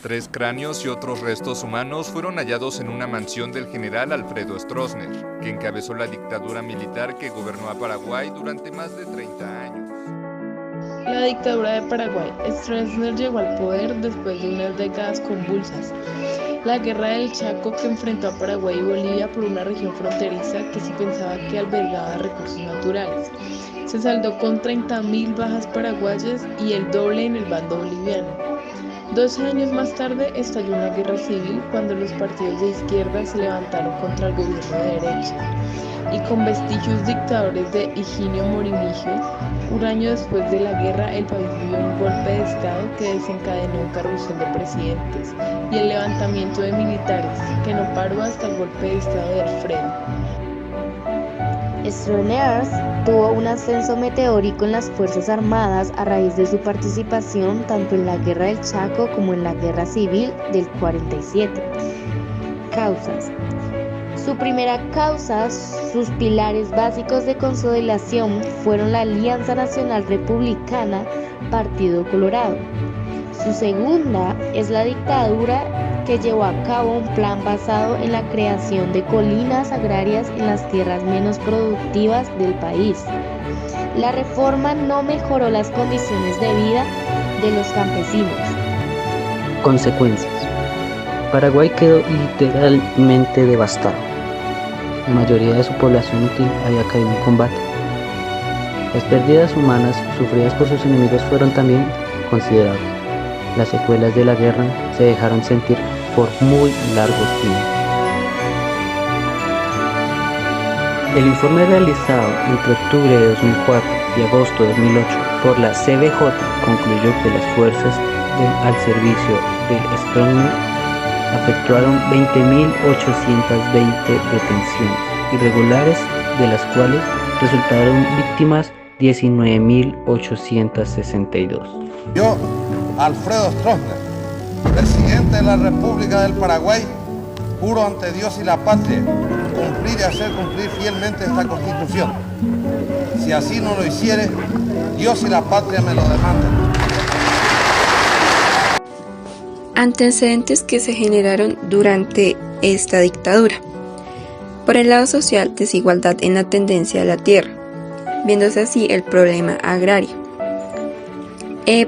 3 cráneos y otros restos humanos fueron hallados en una mansión del general Alfredo Stroessner, que encabezó la dictadura militar que gobernó a Paraguay durante más de 30 años. La dictadura de Paraguay. Stroessner llegó al poder después de unas décadas convulsas. La guerra del Chaco, que enfrentó a Paraguay y Bolivia por una región fronteriza que se pensaba que albergaba recursos naturales, se saldó con 30.000 bajas paraguayas y el doble en el bando boliviano. 12 años más tarde estalló una guerra civil cuando los partidos de izquierda se levantaron contra el gobierno de derecha, y con vestigios dictadores de Higinio Morimigio, un año después de la guerra el país vivió un golpe de estado que desencadenó un carrusel de presidentes y el levantamiento de militares, que no paró hasta el golpe de estado de Alfredo. Stroessner tuvo un ascenso meteórico en las Fuerzas Armadas a raíz de su participación tanto en la Guerra del Chaco como en la Guerra Civil del 47. Causas. Su primera causa, sus pilares básicos de consolidación fueron la Alianza Nacional Republicana, Partido Colorado. Su segunda es la dictadura, que llevó a cabo un plan basado en la creación de colinas agrarias en las tierras menos productivas del país. La reforma no mejoró las condiciones de vida de los campesinos. Consecuencias. Paraguay quedó literalmente devastado. La mayoría de su población útil había caído en combate. Las pérdidas humanas sufridas por sus enemigos fueron también considerables. Las secuelas de la guerra se dejaron sentir por muy largo tiempo. El informe realizado entre octubre de 2004 y agosto de 2008 por la CBJ concluyó que las fuerzas al servicio de Stroessner efectuaron 20.820 detenciones irregulares, de las cuales resultaron víctimas 19.862. Yo, Alfredo Stroessner, presidente de la República del Paraguay, juro ante Dios y la patria cumplir y hacer cumplir fielmente esta Constitución. Si así no lo hiciere, Dios y la patria me lo demandan. Antecedentes que se generaron durante esta dictadura. Por el lado social, desigualdad en la tendencia a la tierra, viéndose así el problema agrario.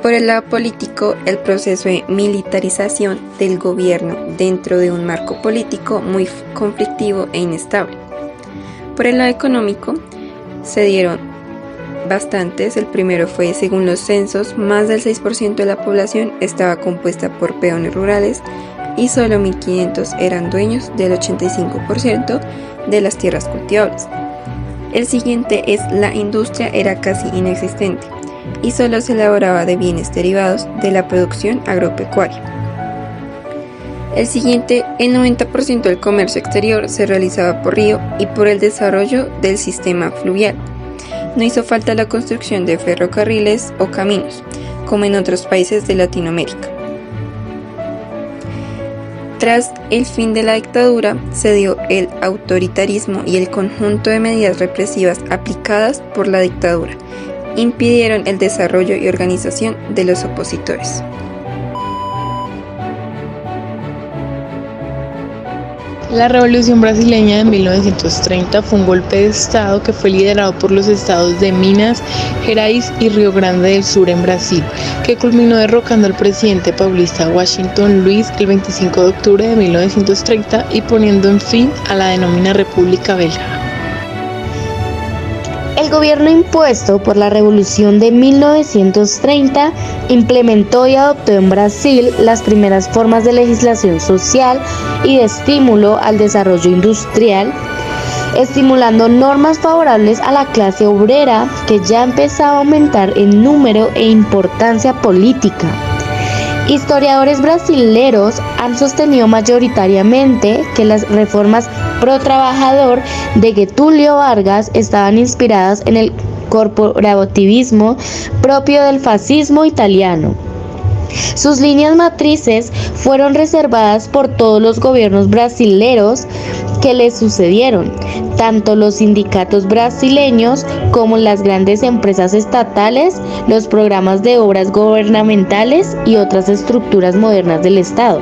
Por el lado político, el proceso de militarización del gobierno dentro de un marco político muy conflictivo e inestable. Por el lado económico, se dieron bastantes. El primero fue, según los censos, más del 6% de la población estaba compuesta por peones rurales y solo 1.500 eran dueños del 85% de las tierras cultivables. El siguiente es, la industria era casi inexistente y solo se elaboraba de bienes derivados de la producción agropecuaria. El siguiente, el 90% del comercio exterior se realizaba por río y por el desarrollo del sistema fluvial. No hizo falta la construcción de ferrocarriles o caminos, como en otros países de Latinoamérica. Tras el fin de la dictadura, se dio el autoritarismo y el conjunto de medidas represivas aplicadas por la dictadura impidieron el desarrollo y organización de los opositores. La Revolución Brasileña de 1930 fue un golpe de Estado que fue liderado por los estados de Minas Gerais y Río Grande del Sur en Brasil, que culminó derrocando al presidente paulista Washington Luiz el 25 de octubre de 1930 y poniendo en fin a la denominada República Belga. El gobierno impuesto por la Revolución de 1930 implementó y adoptó en Brasil las primeras formas de legislación social y de estímulo al desarrollo industrial, estimulando normas favorables a la clase obrera, que ya empezaba a aumentar en número e importancia política. Historiadores brasileros han sostenido mayoritariamente que las reformas pro trabajador de Getúlio Vargas estaban inspiradas en el corporativismo propio del fascismo italiano. Sus líneas matrices fueron reservadas por todos los gobiernos brasileros que le sucedieron, tanto los sindicatos brasileños como las grandes empresas estatales, los programas de obras gubernamentales y otras estructuras modernas del Estado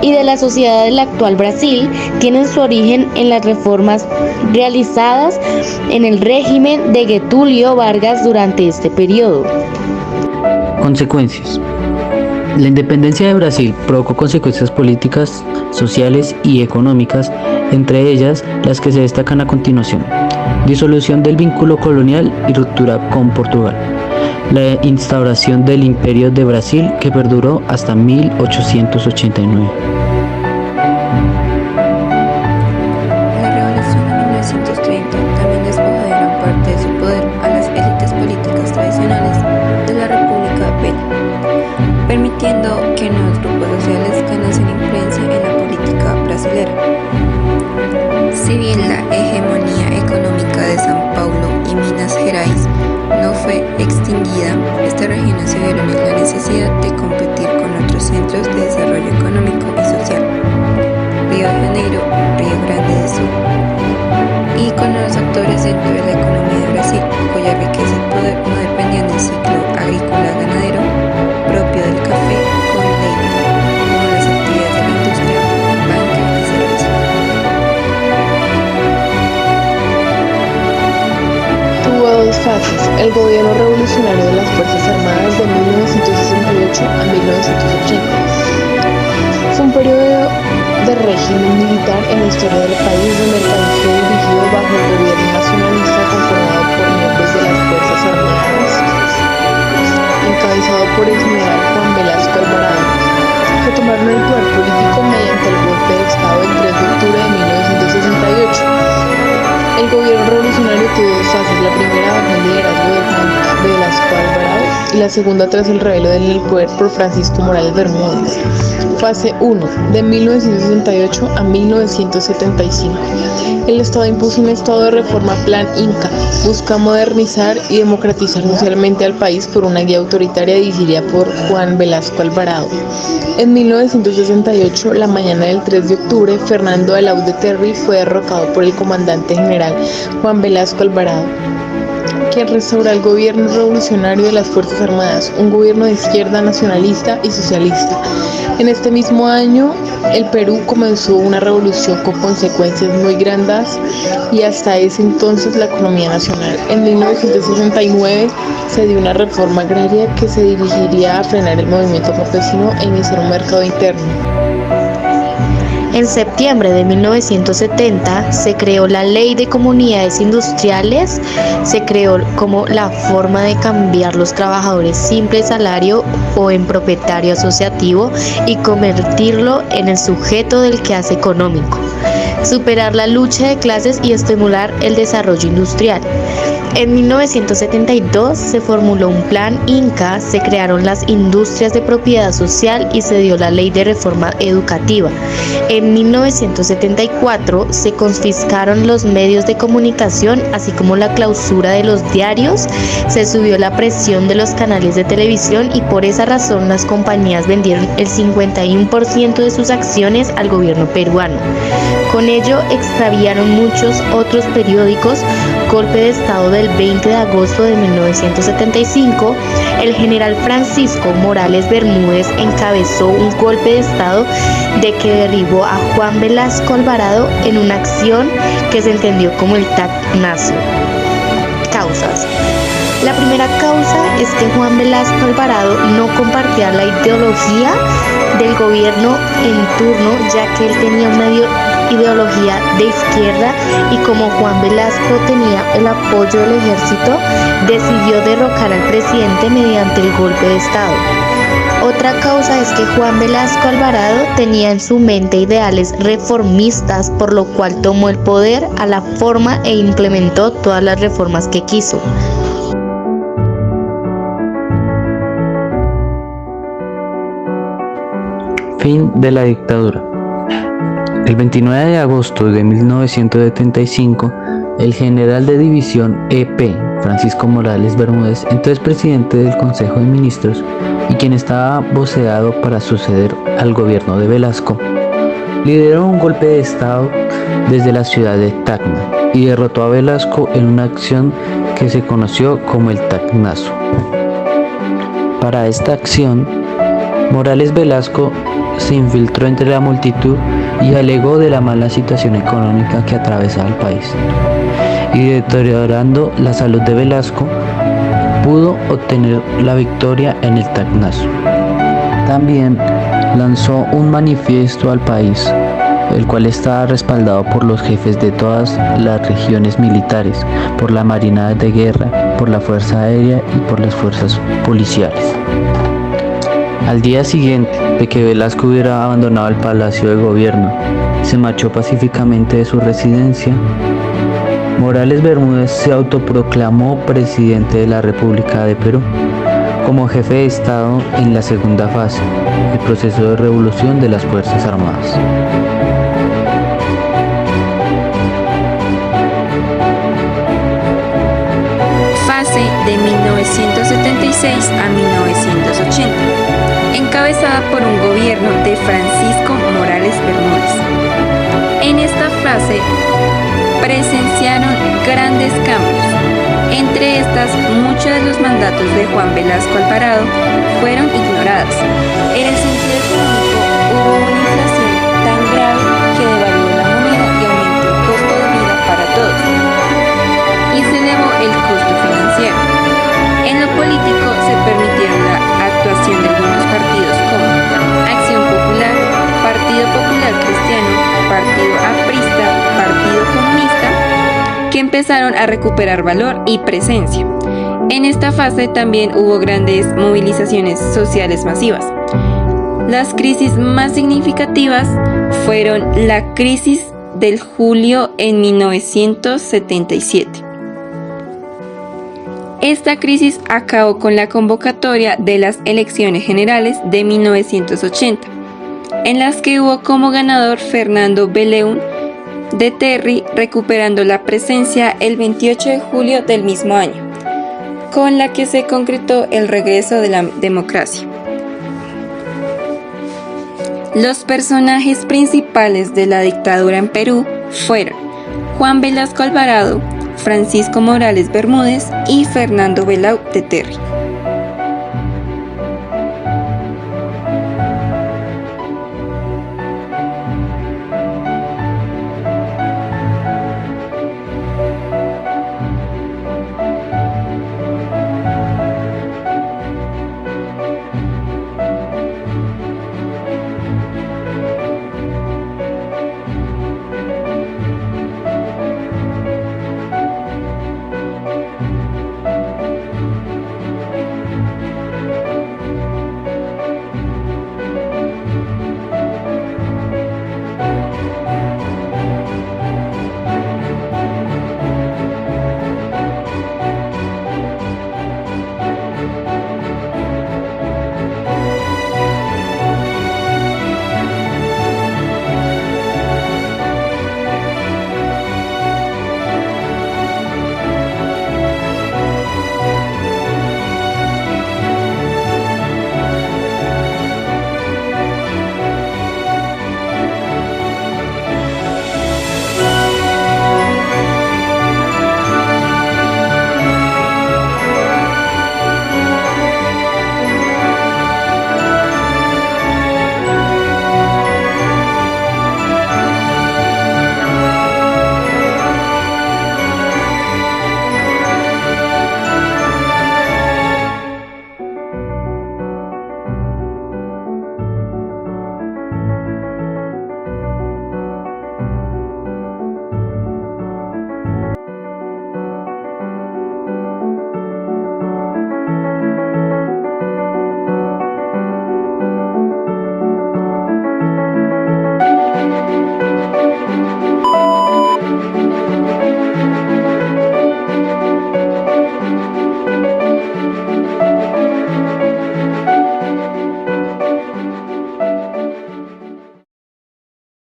y de la sociedad del actual Brasil tienen su origen en las reformas realizadas en el régimen de Getúlio Vargas durante este periodo. Consecuencias. La independencia de Brasil provocó consecuencias políticas, sociales y económicas, entre ellas las que se destacan a continuación: disolución del vínculo colonial y ruptura con Portugal, la instauración del Imperio de Brasil que perduró hasta 1889. La revolución de 1930 también despojó de gran parte de su poder a las élites políticas tradicionales de la República Velha, permitiendo que nuevos grupos sociales ganasen influencia en la política brasilera. Si bien la hegemonía económica de São Paulo y Minas Gerais no fue extinguida, estas regiones se vieron en la necesidad de competir con otros centros de desarrollo económico y social, Río de Janeiro, Río Grande do Sul, y con nuevos actores dentro de la economía de Brasil, cuya riqueza y poder no dependían del ciclo agrícola-ganadero propio del café con leite, como las actividades de la industria, banca y cerveza. Tuvo dos fases: el gobierno revolucionario de las Fuerzas Armadas de 1968 a 1980. Fue un periodo de régimen militar en la historia del país, donde el país fue dirigido bajo el gobierno nacionalista conformado por miembros de las Fuerzas Armadas, encabezado por el general Juan Velasco Alvarado, que tomaron el poder político mediante el golpe de Estado el 3 de octubre de 1968. El gobierno revolucionario tuvo dos fases: la primera bajo el liderazgo de Juan Velasco Alvarado y la segunda tras el relevo del poder por Francisco Morales Bermúdez. Fase 1, de 1968 a 1975. El Estado impuso un estado de reforma Plan Inca. Busca modernizar y democratizar socialmente al país por una guía autoritaria dirigida por Juan Velasco Alvarado. En 1968, la mañana del 3 de octubre, Fernando de Laude Terry fue derrocado por el comandante general Juan Velasco Alvarado, quien restauró el gobierno revolucionario de las Fuerzas Armadas, un gobierno de izquierda nacionalista y socialista. En este mismo año, el Perú comenzó una revolución con consecuencias muy grandes y hasta ese entonces la economía nacional. En 1969 se dio una reforma agraria que se dirigiría a frenar el movimiento campesino e iniciar un mercado interno. En septiembre de 1970 se creó la Ley de Comunidades Industriales, se creó como la forma de cambiar los trabajadores simple salario o en propietario asociativo y convertirlo en el sujeto del quehacer económico, superar la lucha de clases y estimular el desarrollo industrial. En 1972 se formuló un plan Inca, se crearon las industrias de propiedad social y se dio la ley de reforma educativa. En 1974 se confiscaron los medios de comunicación, así como la clausura de los diarios, se subió la presión de los canales de televisión y por esa razón las compañías vendieron el 51% de sus acciones al gobierno peruano. Con ello extraviaron muchos otros periódicos. Golpe de Estado del 20 de agosto de 1975, el general Francisco Morales Bermúdez encabezó un golpe de Estado de que derribó a Juan Velasco Alvarado en una acción que se entendió como el tacnazo. Causas. La primera causa es que Juan Velasco Alvarado no compartía la ideología del gobierno en turno, ya que él tenía una ideología de izquierda y como Juan Velasco tenía el apoyo del ejército, decidió derrocar al presidente mediante el golpe de Estado. Otra causa es que Juan Velasco Alvarado tenía en su mente ideales reformistas, por lo cual tomó el poder a la forma e implementó todas las reformas que quiso. Fin de la dictadura. El 29 de agosto de 1975, el general de división EP, Francisco Morales Bermúdez, entonces presidente del Consejo de Ministros y quien estaba voceado para suceder al gobierno de Velasco, lideró un golpe de Estado desde la ciudad de Tacna y derrotó a Velasco en una acción que se conoció como el Tacnazo. Para esta acción, Morales Velasco se infiltró entre la multitud y alegó de la mala situación económica que atravesaba el país, y deteriorando la salud de Velasco, pudo obtener la victoria en el Tacnazo. También lanzó un manifiesto al país, el cual estaba respaldado por los jefes de todas las regiones militares, por la Marina de Guerra, por la Fuerza Aérea y por las fuerzas policiales. Al día siguiente de que Velasco hubiera abandonado el Palacio de Gobierno, se marchó pacíficamente de su residencia. Morales Bermúdez se autoproclamó presidente de la República de Perú, como jefe de Estado en la segunda fase, el proceso de revolución de las Fuerzas Armadas. Fase de 1976 a 1980, encabezada por un gobierno de Francisco Morales Bermúdez. En esta fase presenciaron grandes cambios. Entre estas, muchos de los mandatos de Juan Velasco Alvarado fueron ignorados. En el sentido económico, hubo una inflación tan grave que devaluó la moneda y aumentó el costo de vida para todos, y se elevó el costo financiero. En lo político, se permitieron la actuación de algunos partidos como Acción Popular, Partido Popular Cristiano, Partido Aprista, Partido Comunista, que empezaron a recuperar valor y presencia. En esta fase también hubo grandes movilizaciones sociales masivas. Las crisis más significativas fueron la crisis del julio en 1977. Esta crisis acabó con la convocatoria de las elecciones generales de 1980, en las que hubo como ganador Fernando Beleún de Terry, recuperando la presencia el 28 de julio del mismo año, con la que se concretó el regreso de la democracia. Los personajes principales de la dictadura en Perú fueron Juan Velasco Alvarado, Francisco Morales Bermúdez y Fernando Beleún de Terry.